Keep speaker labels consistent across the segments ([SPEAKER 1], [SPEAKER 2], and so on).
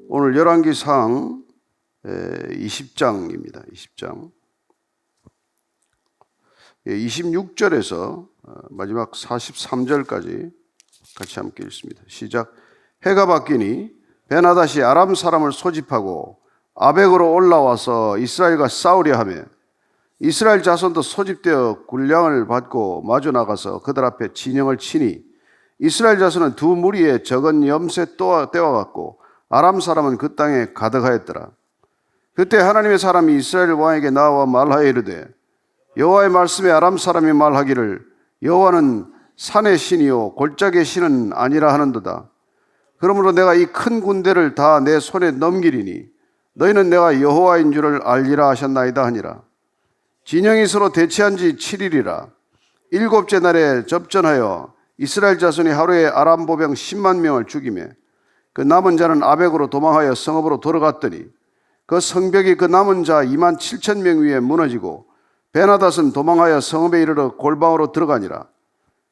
[SPEAKER 1] 오늘 열왕기상 20장입니다. 20장 26절에서 마지막 43절까지 같이 함께 읽습니다. 시작. 해가 바뀌니 베나닷이 아람 사람을 소집하고 아벡으로 올라와서 이스라엘과 싸우려 하며 이스라엘 자손도 소집되어 군량을 받고 마주 나가서 그들 앞에 진영을 치니 이스라엘 자손은 두 무리의 적은 염새 떼와갖고 아람 사람은 그 땅에 가득하였더라. 그때 하나님의 사람이 이스라엘 왕에게 나와 말하여 이르되 여호와의 말씀에 아람 사람이 말하기를 여호와는 산의 신이요 골짜기의 신은 아니라 하는도다. 그러므로 내가 이 큰 군대를 다 내 손에 넘기리니 너희는 내가 여호와인 줄을 알리라 하셨나이다 하니라. 진영이 서로 대치한 지 7일이라. 일곱째 날에 접전하여 이스라엘 자손이 하루에 아람 보병 10만 명을 죽이며 그 남은 자는 아벡으로 도망하여 성읍으로 돌아갔더니 그 성벽이 그 남은 자 2만 7천 명 위에 무너지고 베나닷은 도망하여 성읍에 이르러 골방으로 들어가니라.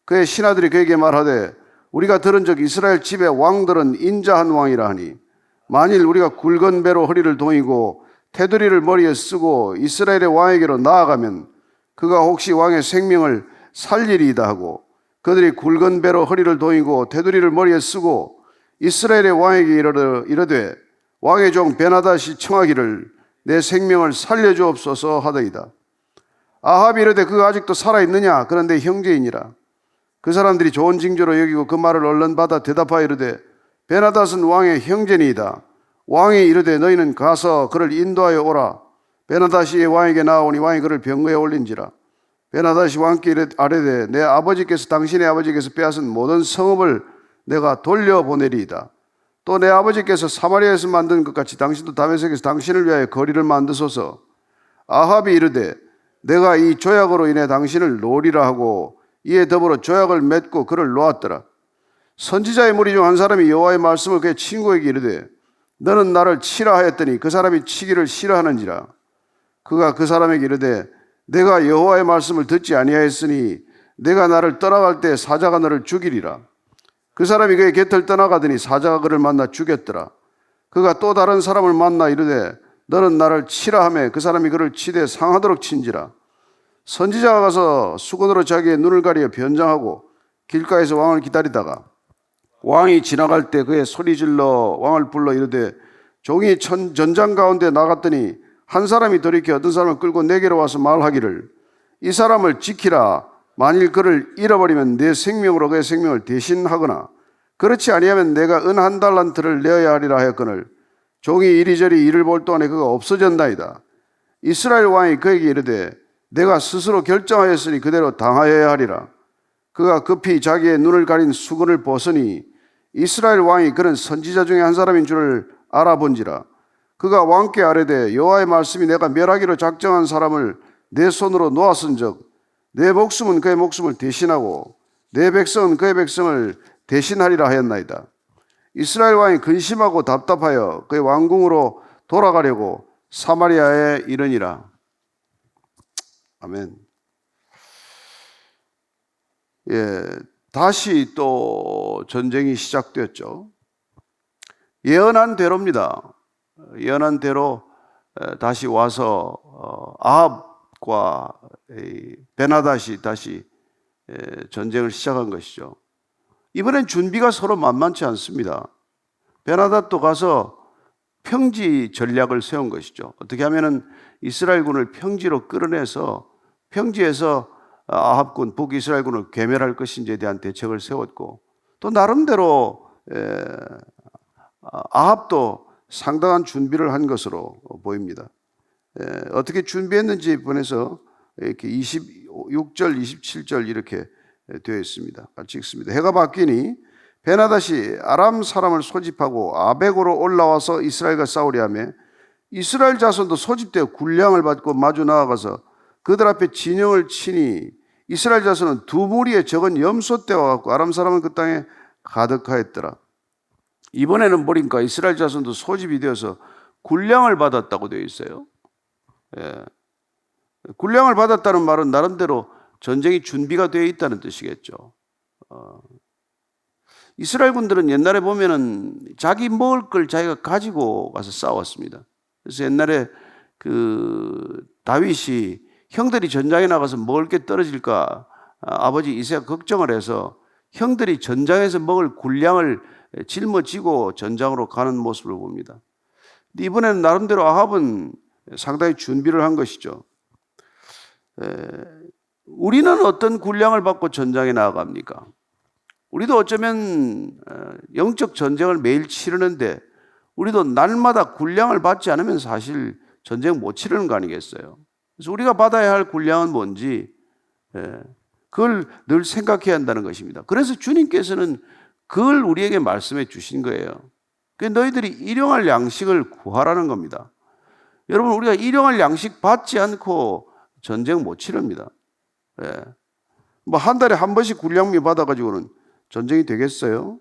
[SPEAKER 1] 그의 신하들이 그에게 말하되 우리가 들은 적 이스라엘 집의 왕들은 인자한 왕이라 하니 만일 우리가 굵은 배로 허리를 동이고 테두리를 머리에 쓰고 이스라엘의 왕에게로 나아가면 그가 혹시 왕의 생명을 살리리이다 하고 그들이 굵은 배로 허리를 동이고 테두리를 머리에 쓰고 이스라엘의 왕에게 이르되 왕의 종 베나닷이 청하기를 내 생명을 살려주옵소서 하더이다. 아합이 이르되 그가 아직도 살아있느냐? 그런데 형제이니라. 그 사람들이 좋은 징조로 여기고 그 말을 얼른 받아 대답하여 이르되 베나닷은 왕의 형제니이다. 왕이 이르되 너희는 가서 그를 인도하여 오라. 베나닷이 왕에게 나아오니 왕이 그를 병거에 올린지라. 베나닷이 왕께 아뢰되 내 아버지께서 당신의 아버지께서 빼앗은 모든 성읍을 내가 돌려보내리이다. 또 내 아버지께서 사마리아에서 만든 것 같이 당신도 다메섹에서 당신을 위하여 거리를 만드소서. 아합이 이르되 내가 이 조약으로 인해 당신을 놓으리라 하고 이에 더불어 조약을 맺고 그를 놓았더라. 선지자의 무리 중 한 사람이 여호와의 말씀을 그의 친구에게 이르되 너는 나를 치라 하였더니 그 사람이 치기를 싫어하는지라. 그가 그 사람에게 이르되 내가 여호와의 말씀을 듣지 아니하였으니 내가 나를 떠나갈 때 사자가 너를 죽이리라. 그 사람이 그의 곁을 떠나가더니 사자가 그를 만나 죽였더라. 그가 또 다른 사람을 만나 이르되 너는 나를 치라 하며 그 사람이 그를 치되 상하도록 친지라. 선지자가 가서 수건으로 자기의 눈을 가리어 변장하고 길가에서 왕을 기다리다가 왕이 지나갈 때 그의 소리질러 왕을 불러 이르되 종이 전장 가운데 나갔더니 한 사람이 돌이켜 어떤 사람을 끌고 내게로 와서 말하기를 이 사람을 지키라. 만일 그를 잃어버리면 내 생명으로 그의 생명을 대신하거나 그렇지 아니하면 내가 은 1달란트를 내어야 하리라 하였거늘 종이 이리저리 이를 볼 동안에 그가 없어졌나이다. 이스라엘 왕이 그에게 이르되 내가 스스로 결정하였으니 그대로 당하여야 하리라. 그가 급히 자기의 눈을 가린 수건을 벗으니 이스라엘 왕이 그는 선지자 중에 한 사람인 줄을 알아본지라. 그가 왕께 아뢰되 여호와의 말씀이 내가 멸하기로 작정한 사람을 내 손으로 놓았은즉 내 목숨은 그의 목숨을 대신하고 내 백성은 그의 백성을 대신하리라 하였나이다. 이스라엘 왕이 근심하고 답답하여 그의 왕궁으로 돌아가려고 사마리아에 이르니라. 아멘. 다시 또 전쟁이 시작되었죠. 예언한 대로입니다. 예언한 대로 다시 와서 아합과 베나닷이 다시 전쟁을 시작한 것이죠. 이번엔 준비가 서로 만만치 않습니다. 베나닷도 가서 평지 전략을 세운 것이죠. 어떻게 하면은 이스라엘군을 평지로 끌어내서 평지에서 아합군, 북이스라엘군을 괴멸할 것인지에 대한 대책을 세웠고 또 나름대로 아합도 상당한 준비를 한 것으로 보입니다. 어떻게 준비했는지 본에서 이렇게 26절, 27절 이렇게 되어 있습니다. 같이 읽습니다. 해가 바뀌니 베나닷이 아람 사람을 소집하고 아벡으로 올라와서 이스라엘과 싸우려 하며 이스라엘 자손도 소집되어 군량을 받고 마주 나아가서 그들 앞에 진영을 치니 이스라엘 자손은 두 무리의 적은 염소 떼와 같고 아람 사람은 그 땅에 가득하였더라. 이번에는 뭐니까 이스라엘 자손도 소집이 되어서 군량을 받았다고 되어 있어요. 군량을 받았다는 말은 나름대로 전쟁이 준비가 되어 있다는 뜻이겠죠. 이스라엘 군들은 옛날에 보면은 자기 먹을 걸 자기가 가지고 가서 싸웠습니다. 그래서 옛날에 다윗이 형들이 전장에 나가서 먹을 게 떨어질까 아버지 이새가 걱정을 해서 형들이 전장에서 먹을 군량을 짊어지고 전장으로 가는 모습을 봅니다. 근데 이번에는 나름대로 아합은 상당히 준비를 한 것이죠. 우리는 어떤 군량을 받고 전장에 나아갑니까? 우리도 어쩌면 영적 전쟁을 매일 치르는데 우리도 날마다 군량을 받지 않으면 사실 전쟁 못 치르는 거 아니겠어요? 그래서 우리가 받아야 할 군량은 뭔지 그걸 늘 생각해야 한다는 것입니다. 그래서 주님께서는 그걸 우리에게 말씀해 주신 거예요. 너희들이 일용할 양식을 구하라는 겁니다. 여러분, 우리가 일용할 양식 받지 않고 전쟁 못 치릅니다. 뭐 한 달에 한 번씩 군량미 받아가지고는 전쟁이 되겠어요?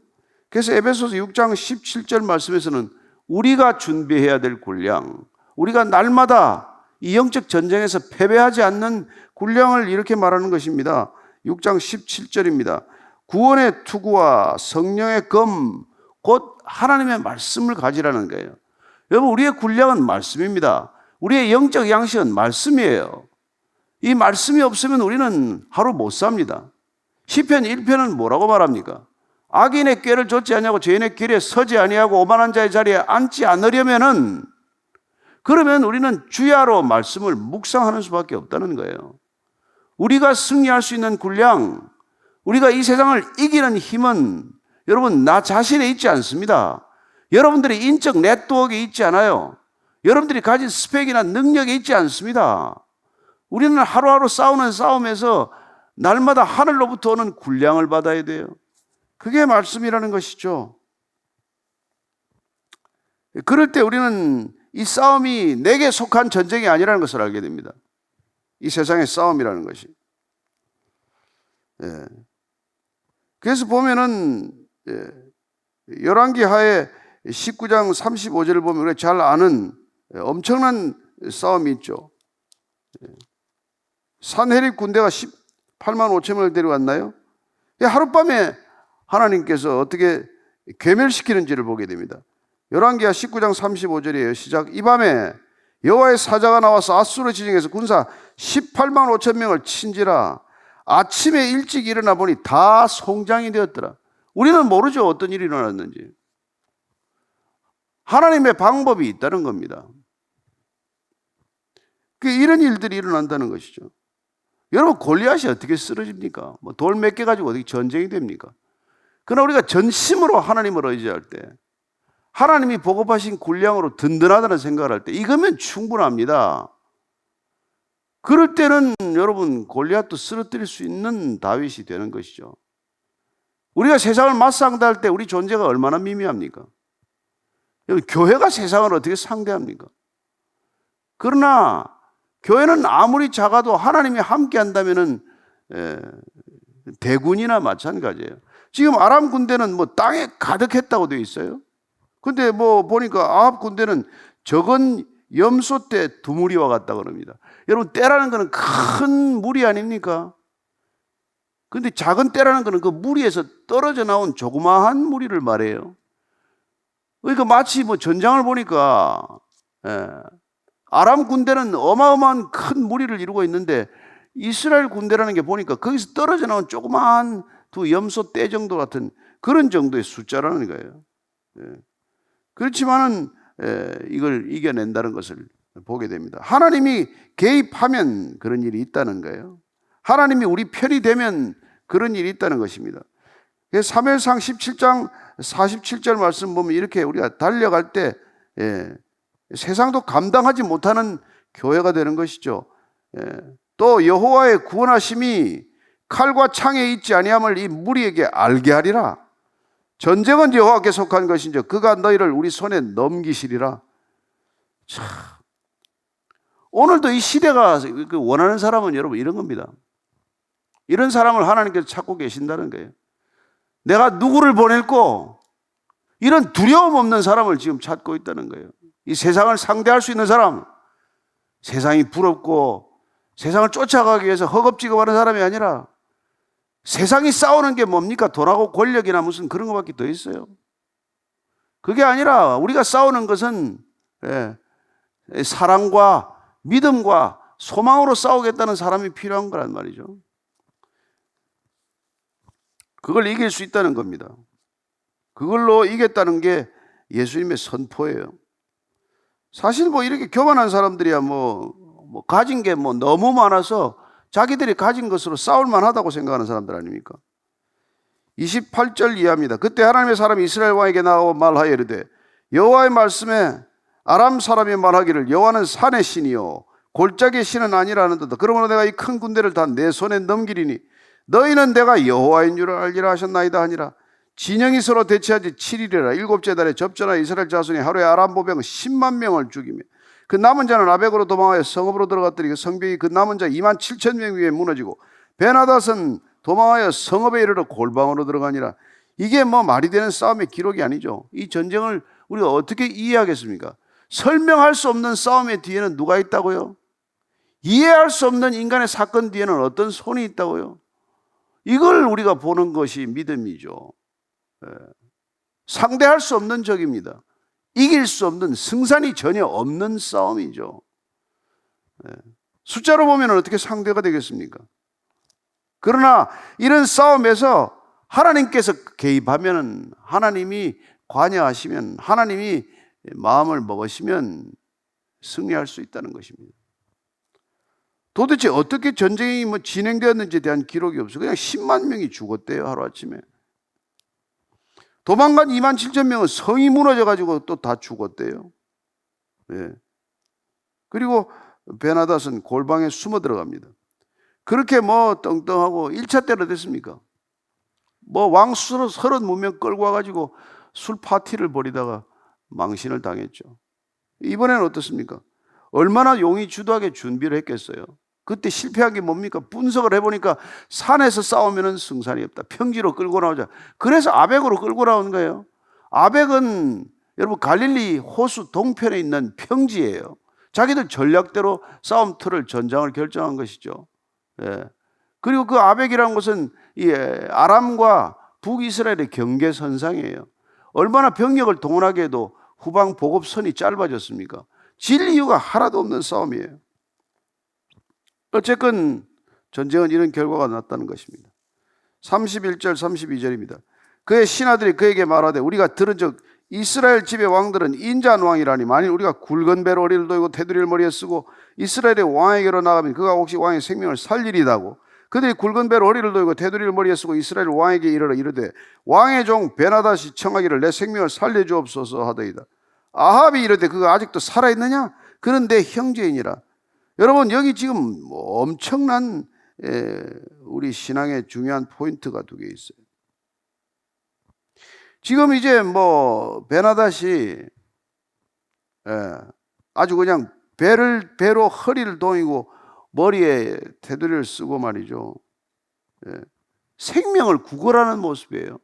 [SPEAKER 1] 그래서 에베소서 6장 17절 말씀에서는 우리가 준비해야 될 군량, 우리가 날마다 이 영적 전쟁에서 패배하지 않는 군량을 이렇게 말하는 것입니다. 6장 17절입니다. 구원의 투구와 성령의 검, 곧 하나님의 말씀을 가지라는 거예요. 여러분, 우리의 군량은 말씀입니다. 우리의 영적 양식은 말씀이에요. 이 말씀이 없으면 우리는 하루 못 삽니다. 시편 1편은 뭐라고 말합니까? 악인의 꾀를 좇지 아니하고 죄인의 길에 서지 아니하고 오만한 자의 자리에 앉지 않으려면은, 그러면 우리는 주야로 말씀을 묵상하는 수밖에 없다는 거예요. 우리가 승리할 수 있는 군량, 우리가 이 세상을 이기는 힘은 여러분 나 자신에 있지 않습니다. 여러분들의 인적 네트워크에 있지 않아요. 여러분들이 가진 스펙이나 능력에 있지 않습니다. 우리는 하루하루 싸우는 싸움에서 날마다 하늘로부터 오는 군량을 받아야 돼요. 그게 말씀이라는 것이죠. 그럴 때 우리는 이 싸움이 내게 속한 전쟁이 아니라는 것을 알게 됩니다. 이 세상의 싸움이라는 것이. 그래서 보면은 열왕기하에 19장 35절을 보면 우리가 잘 아는 엄청난 싸움이 있죠. 산헤립 군대가 18만 5천 명을 데려왔나요? 하룻밤에 하나님께서 어떻게 괴멸시키는지를 보게 됩니다. 열왕기하 19장 35절이에요. 시작. 이 밤에 여호와의 사자가 나와서 아수르 지정에서 군사 18만 5천 명을 친지라. 아침에 일찍 일어나 보니 다 송장이 되었더라. 우리는 모르죠, 어떤 일이 일어났는지. 하나님의 방법이 있다는 겁니다. 이런 일들이 일어난다는 것이죠. 여러분, 골리앗이 어떻게 쓰러집니까? 뭐 돌 몇 개 가지고 어떻게 전쟁이 됩니까? 그러나 우리가 전심으로 하나님을 의지할 때, 하나님이 보급하신 군량으로 든든하다는 생각을 할 때, 이거면 충분합니다. 그럴 때는 여러분 골리앗도 쓰러뜨릴 수 있는 다윗이 되는 것이죠. 우리가 세상을 맞상대할 때 우리 존재가 얼마나 미미합니까? 교회가 세상을 어떻게 상대합니까? 그러나 교회는 아무리 작아도 하나님이 함께 한다면은 대군이나 마찬가지예요. 지금 아람 군대는 뭐 땅에 가득했다고 되어 있어요. 근데 뭐 보니까 아합 군대는 적은 염소 떼 두 무리와 같다 그럽니다. 여러분, 떼라는 거는 큰 무리 아닙니까? 근데 작은 떼라는 거는 그 무리에서 떨어져 나온 조그마한 무리를 말해요. 그러니까 마치 뭐 전장을 보니까 아람 군대는 어마어마한 큰 무리를 이루고 있는데 이스라엘 군대라는 게 보니까 거기서 떨어져 나온 조그마한 두 염소 떼 정도 같은 그런 정도의 숫자라는 거예요. 그렇지만은 이걸 이겨낸다는 것을 보게 됩니다. 하나님이 개입하면 그런 일이 있다는 거예요. 하나님이 우리 편이 되면 그런 일이 있다는 것입니다. 사무엘상 17장 47절 말씀 보면 이렇게 우리가 달려갈 때 세상도 감당하지 못하는 교회가 되는 것이죠. 또 여호와의 구원하심이 칼과 창에 있지 아니함을 이 무리에게 알게 하리라. 전쟁은 여호와께 속한 것인지 그가 너희를 우리 손에 넘기시리라. 참, 오늘도 이 시대가 원하는 사람은 여러분 이런 겁니다. 이런 사람을 하나님께서 찾고 계신다는 거예요. 내가 누구를 보낼고 이런 두려움 없는 사람을 지금 찾고 있다는 거예요. 이 세상을 상대할 수 있는 사람, 세상이 부럽고 세상을 쫓아가기 위해서 허겁지겁하는 사람이 아니라 세상이 싸우는 게 뭡니까? 돈하고 권력이나 무슨 그런 것밖에 더 있어요. 그게 아니라 우리가 싸우는 것은 사랑과 믿음과 소망으로 싸우겠다는 사람이 필요한 거란 말이죠. 그걸 이길 수 있다는 겁니다. 그걸로 이겼다는 게 예수님의 선포예요. 사실 뭐 이렇게 교만한 사람들이야 뭐 가진 게 뭐 너무 많아서 자기들이 가진 것으로 싸울 만하다고 생각하는 사람들 아닙니까? 28절 이하입니다. 그때 하나님의 사람이 이스라엘 왕에게 나와 말하여 이르되 여호와의 말씀에 아람 사람이 말하기를 여호와는 산의 신이요 골짜기의 신은 아니라는도다. 그러므로 내가 이 큰 군대를 다 내 손에 넘기리니 너희는 내가 여호와인 줄 알리라 하셨나이다 하니라. 진영이 서로 대치하지 7일이라 일곱째 달에 접전하여 이스라엘 자손이 하루에 아람 보병 10만 명을 죽이며 그 남은 자는 아벡으로 도망하여 성읍으로 들어갔더니 그 성벽이 그 남은 자 2만 7천 명 위에 무너지고 베나닷은 도망하여 성읍에 이르러 골방으로 들어가니라. 이게 뭐 말이 되는 싸움의 기록이 아니죠. 이 전쟁을 우리가 어떻게 이해하겠습니까? 설명할 수 없는 싸움의 뒤에는 누가 있다고요? 이해할 수 없는 인간의 사건 뒤에는 어떤 손이 있다고요? 이걸 우리가 보는 것이 믿음이죠. 상대할 수 없는 적입니다. 이길 수 없는, 승산이 전혀 없는 싸움이죠. 숫자로 보면 어떻게 상대가 되겠습니까? 그러나 이런 싸움에서 하나님께서 개입하면, 하나님이 관여하시면, 하나님이 마음을 먹으시면 승리할 수 있다는 것입니다. 도대체 어떻게 전쟁이 진행되었는지에 대한 기록이 없어요. 그냥 10만 명이 죽었대요, 하루아침에. 도망간 2만 7천 명은 성이 무너져가지고 또 다 죽었대요. 그리고 베나닷은 골방에 숨어 들어갑니다. 그렇게 떵떵하고 1차 때로 됐습니까? 왕 30문명 끌고 와가지고 술 파티를 벌이다가 망신을 당했죠. 이번에는 어떻습니까? 얼마나 용이 주도하게 준비를 했겠어요. 그때 실패한 게 뭡니까? 분석을 해보니까 산에서 싸우면 승산이 없다. 평지로 끌고 나오자. 그래서 아벡으로 끌고 나온 거예요. 아벡은 여러분 갈릴리 호수 동편에 있는 평지예요. 자기들 전략대로 싸움 틀을 전장을 결정한 것이죠. 그리고 그 아벡이라는 것은 아람과 북이스라엘의 경계선상이에요. 얼마나 병력을 동원하게 해도 후방 보급선이 짧아졌습니까? 질 이유가 하나도 없는 싸움이에요. 어쨌건 전쟁은 이런 결과가 났다는 것입니다. 31절 32절입니다. 그의 신하들이 그에게 말하되 우리가 들은 적 이스라엘 집의 왕들은 인자한 왕이라니 만일 우리가 굵은 배로 어리를 돌고 테두리를 머리에 쓰고 이스라엘의 왕에게로 나가면 그가 혹시 왕의 생명을 살리리다고. 그들이 굵은 배로 어리를 돌고 테두리를 머리에 쓰고 이스라엘 왕에게 이르러 이르되 왕의 종 베나닷이 청하기를 내 생명을 살려주옵소서 하더이다. 아합이 이르되 그가 아직도 살아있느냐? 그는 내 형제이니라. 여러분 여기 지금 엄청난 우리 신앙의 중요한 포인트가 두 개 있어요. 지금 이제 베나닷이 아주 그냥 배로 허리를 동이고 머리에 테두리를 쓰고 말이죠. 생명을 구걸하는 모습이에요.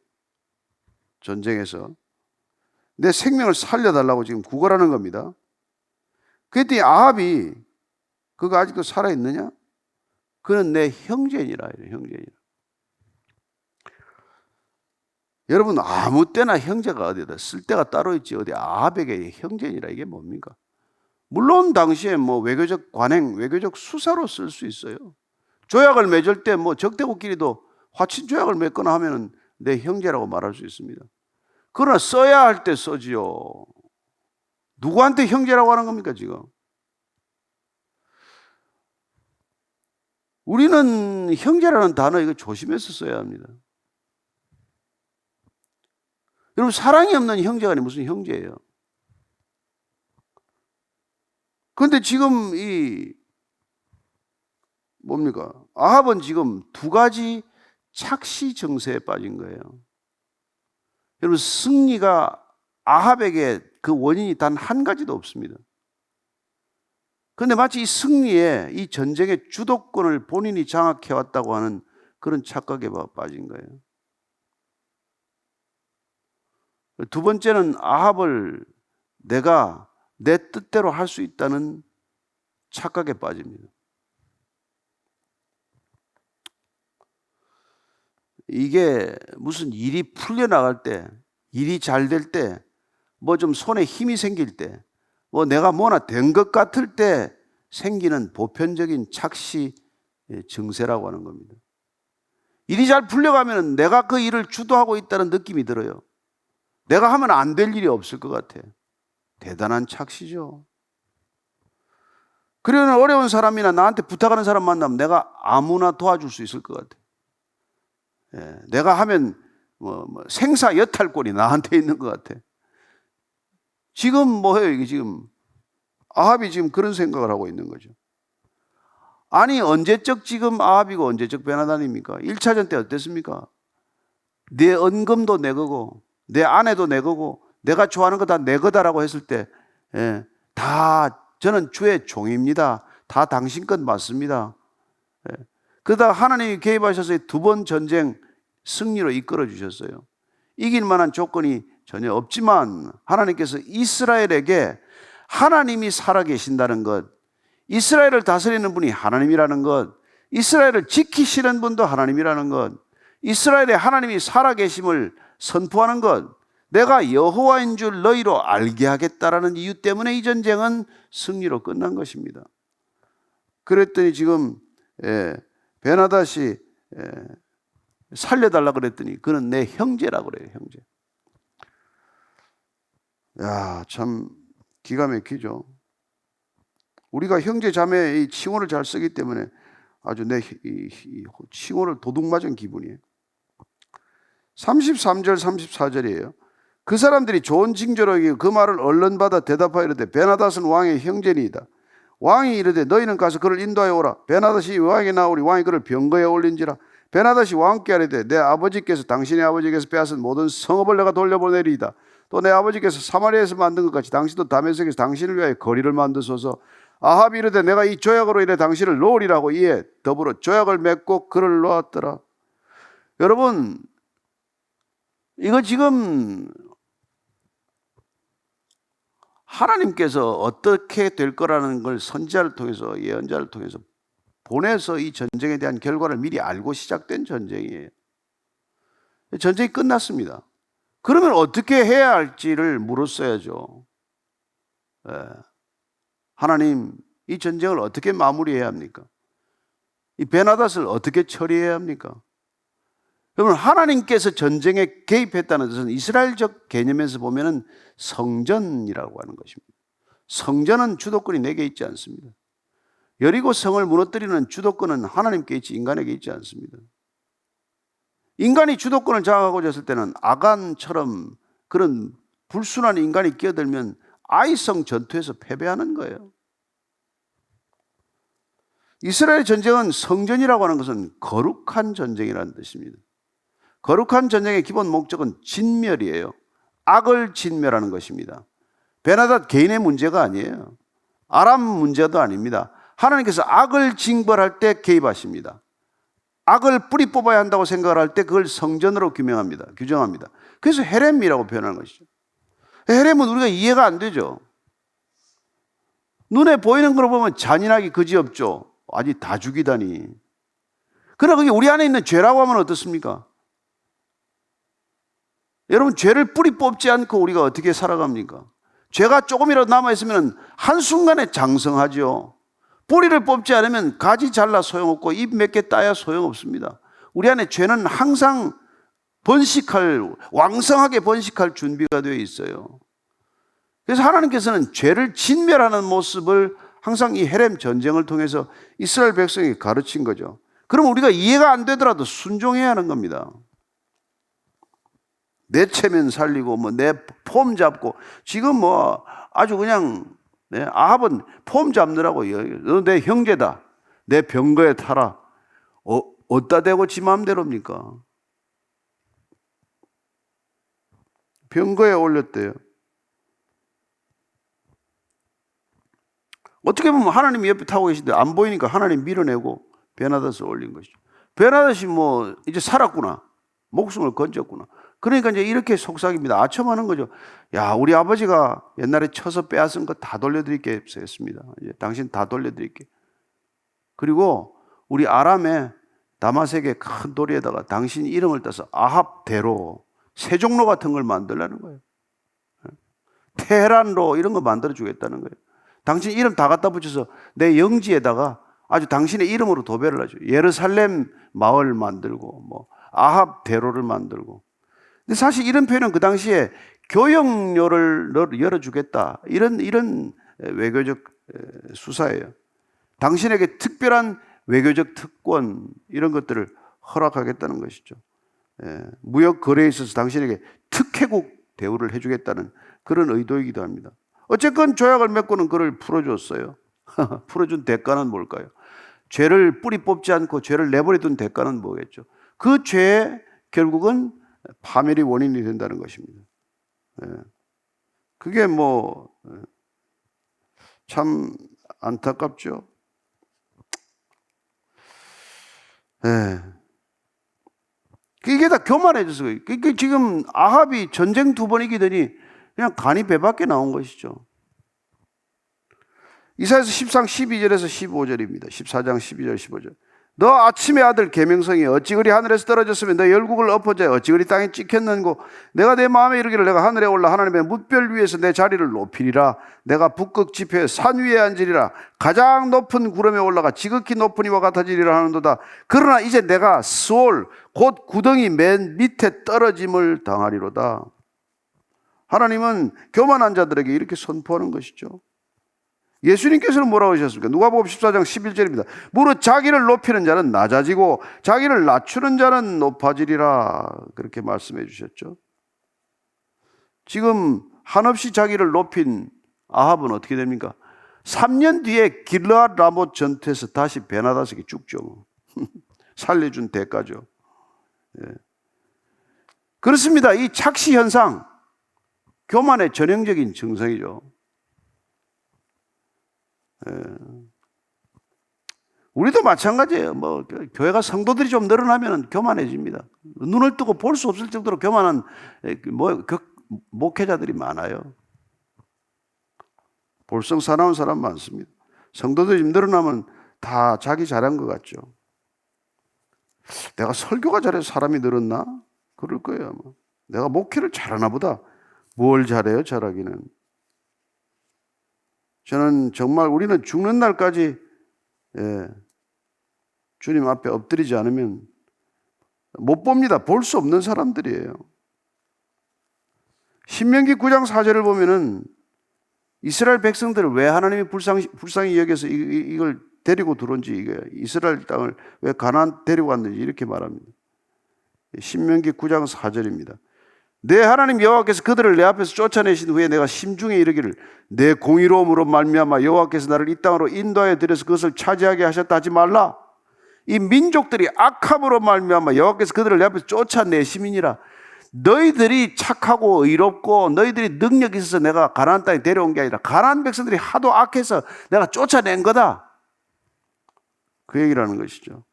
[SPEAKER 1] 전쟁에서 내 생명을 살려달라고 지금 구걸하는 겁니다. 그랬더니 아합이 그가 아직도 살아있느냐? 그는 내 형제니라. 형제니라. 여러분 아무 때나 형제가 어디다 쓸 데가 따로 있지 어디 아합에게 형제니라 이게 뭡니까? 물론 당시에 외교적 관행, 외교적 수사로 쓸 수 있어요. 조약을 맺을 때 적대국끼리도 화친 조약을 맺거나 하면 내 형제라고 말할 수 있습니다. 그러나 써야 할 때 써지요. 누구한테 형제라고 하는 겁니까 지금? 우리는 형제라는 단어 이거 조심해서 써야 합니다. 여러분 사랑이 없는 형제가 아니면 무슨 형제예요? 그런데 지금 아합은 지금 두 가지 착시 정세에 빠진 거예요. 여러분 승리가 아합에게 그 원인이 단 한 가지도 없습니다. 그런데 마치 이 승리에 이 전쟁의 주도권을 본인이 장악해왔다고 하는 그런 착각에 빠진 거예요. 두 번째는 아합을 내가 내 뜻대로 할 수 있다는 착각에 빠집니다. 이게 무슨 일이 풀려나갈 때, 일이 잘 될 때 뭐 좀 손에 힘이 생길 때, 뭐 내가 뭐나 된 것 같을 때 생기는 보편적인 착시 증세라고 하는 겁니다. 일이 잘 풀려가면 내가 그 일을 주도하고 있다는 느낌이 들어요. 내가 하면 안 될 일이 없을 것 같아. 대단한 착시죠. 그러는 어려운 사람이나 나한테 부탁하는 사람 만나면 내가 아무나 도와줄 수 있을 것 같아. 내가 하면 생사 여탈권이 나한테 있는 것 같아. 지금 뭐예요? 이게 지금 아합이 지금 그런 생각을 하고 있는 거죠. 아니 언제적 지금 아합이고 언제적 베나단입니까? 1차전 때 어땠습니까? 내 언금도 내 거고 내 아내도 내 거고 내가 좋아하는 거 다 내 거다라고 했을 때 다 저는 주의 종입니다. 다 당신 것 맞습니다. 그러다 하나님이 개입하셔서 두 번 전쟁 승리로 이끌어 주셨어요. 이길 만한 조건이 전혀 없지만 하나님께서 이스라엘에게 하나님이 살아계신다는 것, 이스라엘을 다스리는 분이 하나님이라는 것, 이스라엘을 지키시는 분도 하나님이라는 것, 이스라엘에 하나님이 살아계심을 선포하는 것, 내가 여호와인 줄 너희로 알게 하겠다라는 이유 때문에 이 전쟁은 승리로 끝난 것입니다. 그랬더니 지금 베나닷이 살려달라 그랬더니 그는 내 형제라고 그래요. 형제. 야, 참 기가 막히죠. 우리가 형제 자매의 칭호를 잘 쓰기 때문에 아주 내 칭호를 도둑 맞은 기분이에요. 33절 34절이에요. 그 사람들이 좋은 징조로 여기고 그 말을 얼른 받아 대답하여 이르되 베나닷은 왕의 형제니이다. 왕이 이르되 너희는 가서 그를 인도하여 오라. 베나닷이 왕에게 나오니 왕이 그를 병거에 올린지라. 베나닷이 왕께 아뢰되 내 아버지께서 당신의 아버지께서 빼앗은 모든 성읍을 내가 돌려보내리이다. 또 내 아버지께서 사마리아에서 만든 것 같이 당신도 다메섹에서 당신을 위하여 거리를 만드소서. 아합이 이르되 내가 이 조약으로 인해 당신을 놓으리라고 이에 더불어 조약을 맺고 그를 놓았더라. 여러분, 이거 지금 하나님께서 어떻게 될 거라는 걸 선지자를 통해서, 예언자를 통해서 보내서 이 전쟁에 대한 결과를 미리 알고 시작된 전쟁이에요. 전쟁이 끝났습니다. 그러면 어떻게 해야 할지를 물었어야죠. 하나님, 이 전쟁을 어떻게 마무리해야 합니까? 이 베나닷을 어떻게 처리해야 합니까? 그러면 하나님께서 전쟁에 개입했다는 것은 이스라엘적 개념에서 보면은 성전이라고 하는 것입니다. 성전은 주도권이 내게 있지 않습니다. 여리고 성을 무너뜨리는 주도권은 하나님께 있지 인간에게 있지 않습니다. 인간이 주도권을 장악하고자 했을 때는 아간처럼 그런 불순한 인간이 끼어들면 아이성 전투에서 패배하는 거예요. 이스라엘 전쟁은 성전이라고 하는 것은 거룩한 전쟁이라는 뜻입니다. 거룩한 전쟁의 기본 목적은 진멸이에요. 악을 진멸하는 것입니다. 베나닷 개인의 문제가 아니에요. 아람 문제도 아닙니다. 하나님께서 악을 징벌할 때 개입하십니다. 악을 뿌리 뽑아야 한다고 생각을 할 때 그걸 성전으로 규정합니다. 그래서 헤렘이라고 표현하는 것이죠. 헤렘은 우리가 이해가 안 되죠. 눈에 보이는 걸 보면 잔인하기 그지없죠. 아니 다 죽이다니. 그러나 그게 우리 안에 있는 죄라고 하면 어떻습니까? 여러분, 죄를 뿌리 뽑지 않고 우리가 어떻게 살아갑니까? 죄가 조금이라도 남아있으면 한순간에 장성하죠. 뿌리를 뽑지 않으면 가지 잘라 소용없고 잎 몇 개 따야 소용없습니다. 우리 안에 죄는 항상 왕성하게 번식할 준비가 되어 있어요. 그래서 하나님께서는 죄를 진멸하는 모습을 항상 이 헤렘 전쟁을 통해서 이스라엘 백성에게 가르친 거죠. 그럼 우리가 이해가 안 되더라도 순종해야 하는 겁니다. 내 체면 살리고 내 폼 잡고 지금 아주 그냥 아합은 폼 잡느라고 너 내 형제다. 내 병거에 타라. 어디다 대고 지 마음대로입니까? 병거에 올렸대요. 어떻게 보면 하나님이 옆에 타고 계신데 안 보이니까 하나님 밀어내고 베나닷을 올린 것이죠. 베나닷이 이제 살았구나. 목숨을 건졌구나. 그러니까 이제 이렇게 속삭입니다. 아첨하는 거죠. 야, 우리 아버지가 옛날에 쳐서 빼앗은 거 다 돌려드릴게 했습니다. 이제 당신 다 돌려드릴게. 그리고 우리 아람의 다마섹의 큰 도리에다가 당신 이름을 따서 아합대로 세종로 같은 걸 만들라는 거예요. 테헤란로 이런 거 만들어 주겠다는 거예요. 당신 이름 다 갖다 붙여서 내 영지에다가 아주 당신의 이름으로 도배를 하죠. 예루살렘 마을 만들고 뭐 아합 대로를 만들고. 근데 사실 이런 표현은 그 당시에 교역로를 열어주겠다 이런 외교적 수사예요. 당신에게 특별한 외교적 특권 이런 것들을 허락하겠다는 것이죠. 무역 거래에 있어서 당신에게 특혜국 대우를 해주겠다는 그런 의도이기도 합니다. 어쨌건 조약을 맺고는 그를 풀어줬어요. 풀어준 대가는 뭘까요? 죄를 뿌리 뽑지 않고 죄를 내버려둔 대가는 뭐겠죠? 그 죄에 결국은 파멸이 원인이 된다는 것입니다. 그게 뭐 참 안타깝죠. 이게 다 교만해져서 그래요. 지금 아합이 전쟁 2번 이기더니 그냥 간이 배밖에 나온 것이죠. 이사야서 10장 12절에서 15절입니다. 14장 12절 15절. 너 아침의 아들 계명성이 어찌 그리 하늘에서 떨어졌으면 너 열국을 엎어져 어찌 그리 땅에 찍혔는고 내가 내 마음에 이르기를 내가 하늘에 올라 하나님의 뭇별 위에서 내 자리를 높이리라. 내가 북극 지표의 산 위에 앉으리라. 가장 높은 구름에 올라가 지극히 높은 이와 같아지리라 하는도다. 그러나 이제 내가 스올 곧 구덩이 맨 밑에 떨어짐을 당하리로다. 하나님은 교만한 자들에게 이렇게 선포하는 것이죠. 예수님께서는 뭐라고 하셨습니까? 누가복음 14장 11절입니다. 무릇 자기를 높이는 자는 낮아지고 자기를 낮추는 자는 높아지리라. 그렇게 말씀해 주셨죠. 지금 한없이 자기를 높인 아합은 어떻게 됩니까? 3년 뒤에 길르앗 라못 전투에서 다시 베나다스에게 죽죠. 살려준 대가죠. 그렇습니다. 이 착시 현상, 교만의 전형적인 증상이죠. 우리도 마찬가지예요. 뭐 교회가 성도들이 좀 늘어나면 교만해집니다. 눈을 뜨고 볼 수 없을 정도로 교만한 목회자들이 많아요. 볼성 사나운 사람 많습니다. 성도들이 좀 늘어나면 다 자기 잘한 것 같죠. 내가 설교가 잘해서 사람이 늘었나? 그럴 거예요 아마. 내가 목회를 잘하나 보다. 뭘 잘해요 잘하기는. 저는 정말 우리는 죽는 날까지 주님 앞에 엎드리지 않으면 못 봅니다. 볼 수 없는 사람들이에요. 신명기 9장 4절을 보면은 이스라엘 백성들을 왜 하나님이 불쌍히 여겨서 이걸 데리고 들어온지, 이스라엘 땅을 왜 가나안 데리고 왔는지 이렇게 말합니다. 신명기 9장 4절입니다. 내 하나님 여호와께서 그들을 내 앞에서 쫓아내신 후에 내가 심중에 이르기를 내 공의로움으로 말미암아 여호와께서 나를 이 땅으로 인도하여 들여서 그것을 차지하게 하셨다 하지 말라. 이 민족들이 악함으로 말미암아 여호와께서 그들을 내 앞에서 쫓아내심이니라. 너희들이 착하고 의롭고 너희들이 능력이 있어서 내가 가나안 땅에 데려온 게 아니라 가나안 백성들이 하도 악해서 내가 쫓아낸 거다. 그 얘기라는 것이죠.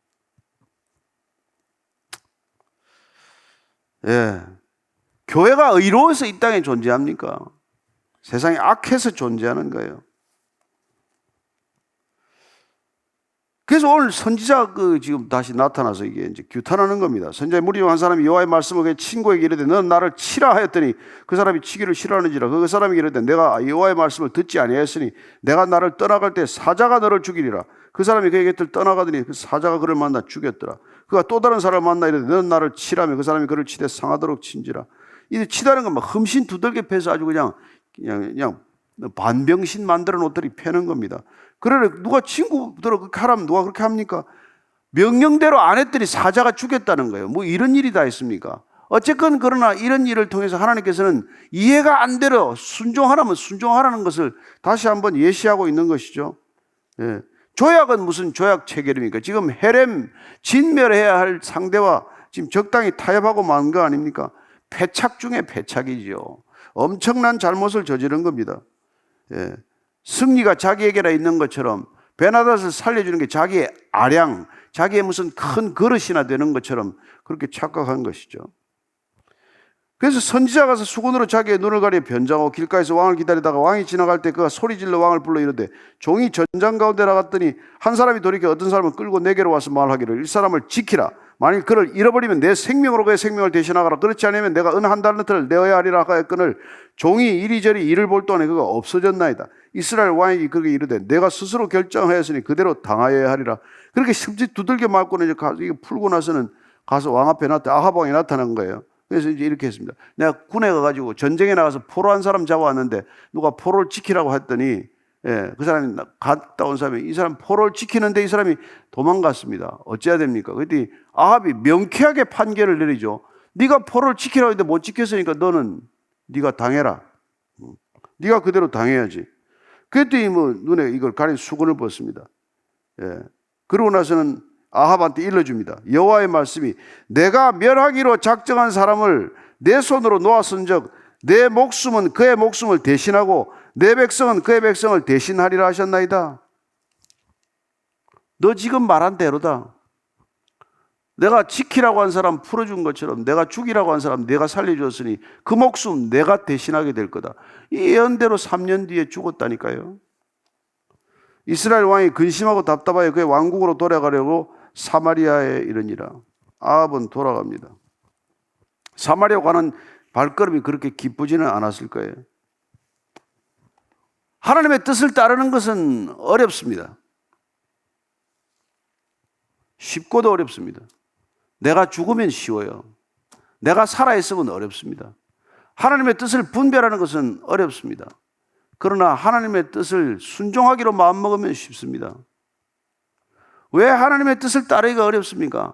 [SPEAKER 1] 교회가 의로워서 이 땅에 존재합니까? 세상에 악해서 존재하는 거예요. 그래서 오늘 선지자 지금 다시 나타나서 이게 이제 규탄하는 겁니다. 선지자의 무리 중 한 사람이 여호와의 말씀을 그의 친구에게 이르되 너는 나를 치라 하였더니 그 사람이 치기를 싫어하는지라. 그 사람이 이르되 내가 여호와의 말씀을 듣지 아니하였으니 내가 나를 떠나갈 때 사자가 너를 죽이리라. 그 사람이 그의 곁을 떠나가더니 그 사자가 그를 만나 죽였더라. 그가 또 다른 사람을 만나 이르되 너는 나를 치라며 그 사람이 그를 치되 상하도록 친지라. 이 치다는 건 막 흠신 두들겨 패서 아주 그냥 반병신 만들어 놓더니 패는 겁니다. 그러나 누가 친구들을 그렇게 하라면 누가 그렇게 합니까? 명령대로 안 했더니 사자가 죽였다는 거예요. 뭐 이런 일이 다 있습니까? 어쨌건 그러나 이런 일을 통해서 하나님께서는 이해가 안 되려 순종하라면 순종하라는 것을 다시 한번 예시하고 있는 것이죠. 조약은 무슨 조약 체결입니까? 지금 헤렘 진멸해야 할 상대와 지금 적당히 타협하고 만 거 아닙니까? 패착 중에 패착이죠. 엄청난 잘못을 저지른 겁니다. 승리가 자기에게나 있는 것처럼 베나닷을 살려주는 게 자기의 아량, 자기의 무슨 큰 그릇이나 되는 것처럼 그렇게 착각한 것이죠. 그래서 선지자가 가서 수건으로 자기의 눈을 가려 변장하고 길가에서 왕을 기다리다가 왕이 지나갈 때 그가 소리질러 왕을 불러 이르되 종이 전장 가운데 나갔더니 한 사람이 돌이켜 어떤 사람을 끌고 내게로 와서 말하기를 이 사람을 지키라. 만일 그를 잃어버리면 내 생명으로 그의 생명을 대신하거라. 그렇지 않으면 내가 은 한 달란트를 내어야 하리라 하였거늘 종이 이리저리 일을 볼 동안에 그가 없어졌나이다. 이스라엘 왕에게 그렇게 이르되 내가 스스로 결정하였으니 그대로 당하여야 하리라. 그렇게 심지 두들겨 맞고는 이제 가서 이거 풀고 나서는 가서 왕 앞에 아합 왕이 나타난 거예요. 그래서 이제 이렇게 했습니다. 내가 군에 가가지고 전쟁에 나가서 포로 한 사람 잡아왔는데 누가 포로를 지키라고 했더니 그 사람이 갔다 온 사람이 이 사람 포로를 지키는데 이 사람이 도망갔습니다. 어찌해야 됩니까? 그랬더니 아합이 명쾌하게 판결을 내리죠. 네가 포로를 지키라고 했는데 못 지켰으니까 너는 네가 당해라. 네가 그대로 당해야지. 그랬더니 뭐 눈에 이걸 가린 수건을 벗습니다. 그러고 나서는 아합한테 일러줍니다. 여호와의 말씀이 내가 멸하기로 작정한 사람을 내 손으로 놓았은즉 내 목숨은 그의 목숨을 대신하고 내 백성은 그의 백성을 대신하리라 하셨나이다. 너 지금 말한 대로다. 내가 지키라고 한 사람 풀어준 것처럼 내가 죽이라고 한 사람 내가 살려줬으니 그 목숨 내가 대신하게 될 거다. 이 예언대로 3년 뒤에 죽었다니까요. 이스라엘 왕이 근심하고 답답하여 그의 왕국으로 돌아가려고 사마리아에 이르니라. 아합은 돌아갑니다. 사마리아 가는 발걸음이 그렇게 기쁘지는 않았을 거예요. 하나님의 뜻을 따르는 것은 어렵습니다. 쉽고도 어렵습니다. 내가 죽으면 쉬워요. 내가 살아있으면 어렵습니다. 하나님의 뜻을 분별하는 것은 어렵습니다. 그러나 하나님의 뜻을 순종하기로 마음먹으면 쉽습니다. 왜 하나님의 뜻을 따르기가 어렵습니까?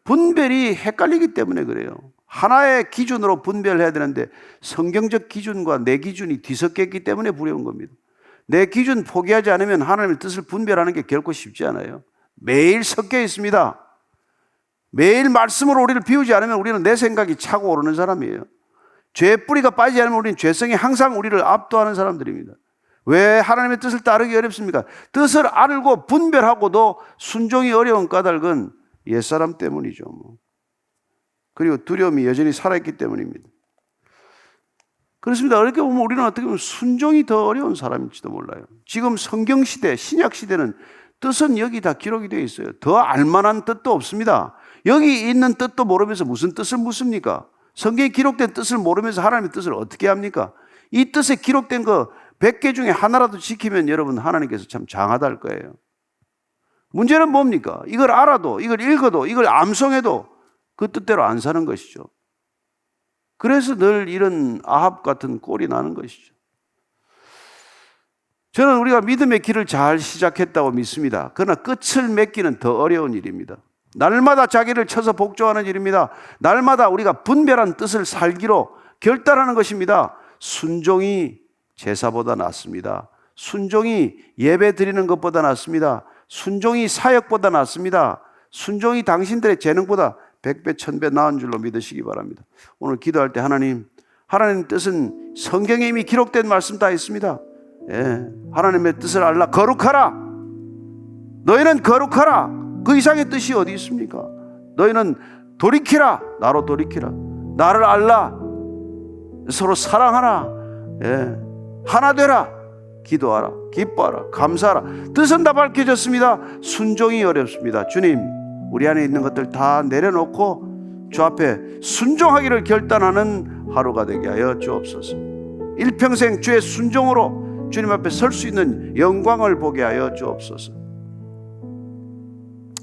[SPEAKER 1] 분별이 헷갈리기 때문에 그래요. 하나의 기준으로 분별해야 되는데 성경적 기준과 내 기준이 뒤섞였기 때문에 두려운 겁니다. 내 기준 포기하지 않으면 하나님의 뜻을 분별하는 게 결코 쉽지 않아요. 매일 섞여 있습니다. 매일 말씀으로 우리를 비우지 않으면 우리는 내 생각이 차고 오르는 사람이에요. 죄의 뿌리가 빠지지 않으면 우리는 죄성이 항상 우리를 압도하는 사람들입니다. 왜 하나님의 뜻을 따르기 어렵습니까? 뜻을 알고 분별하고도 순종이 어려운 까닭은 옛사람 때문이죠. 그리고 두려움이 여전히 살아있기 때문입니다. 그렇습니다. 어렵게 보면 우리는 어떻게 보면 순종이 더 어려운 사람일지도 몰라요. 지금 성경시대, 신약시대는 뜻은 여기 다 기록이 되어 있어요. 더 알만한 뜻도 없습니다. 여기 있는 뜻도 모르면서 무슨 뜻을 묻습니까? 성경에 기록된 뜻을 모르면서 하나님의 뜻을 어떻게 합니까? 이 뜻에 기록된 거 100개 중에 하나라도 지키면 여러분 하나님께서 참 장하다 할 거예요. 문제는 뭡니까? 이걸 알아도, 이걸 읽어도, 이걸 암송해도 그 뜻대로 안 사는 것이죠. 그래서 늘 이런 아합 같은 꼴이 나는 것이죠. 저는 우리가 믿음의 길을 잘 시작했다고 믿습니다. 그러나 끝을 맺기는 더 어려운 일입니다. 날마다 자기를 쳐서 복종하는 일입니다. 날마다 우리가 분별한 뜻을 살기로 결단하는 것입니다. 순종이 제사보다 낫습니다. 순종이 예배 드리는 것보다 낫습니다. 순종이 사역보다 낫습니다. 순종이 당신들의 재능보다 100배, 1000배 나은 줄로 믿으시기 바랍니다. 오늘 기도할 때 하나님 뜻은 성경에 이미 기록된 말씀 다 있습니다. 하나님의 뜻을 알라. 거룩하라. 너희는 거룩하라. 그 이상의 뜻이 어디 있습니까? 너희는 돌이키라. 나로 돌이키라. 나를 알라. 서로 사랑하라. 하나 되라. 기도하라. 기뻐하라. 감사하라. 뜻은 다 밝혀졌습니다. 순종이 어렵습니다. 주님, 우리 안에 있는 것들 다 내려놓고 주 앞에 순종하기를 결단하는 하루가 되게 하여 주옵소서. 일평생 주의 순종으로 주님 앞에 설 수 있는 영광을 보게 하여 주옵소서.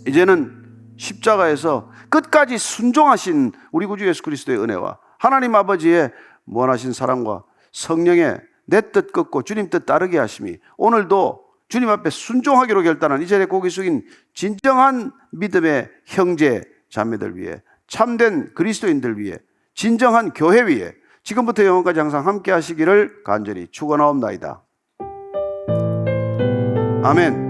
[SPEAKER 1] 이제는 십자가에서 끝까지 순종하신 우리 구주 예수 그리스도의 은혜와 하나님 아버지의 무한하신 사랑과 성령의 내 뜻 꺾고 주님 뜻 따르게 하심이 오늘도 주님 앞에 순종하기로 결단한 이 자리에 고개 숙인 진정한 믿음의 형제 자매들 위해, 참된 그리스도인들 위해, 진정한 교회 위해 지금부터 영원까지 항상 함께 하시기를 간절히 축원하옵나이다. 아멘.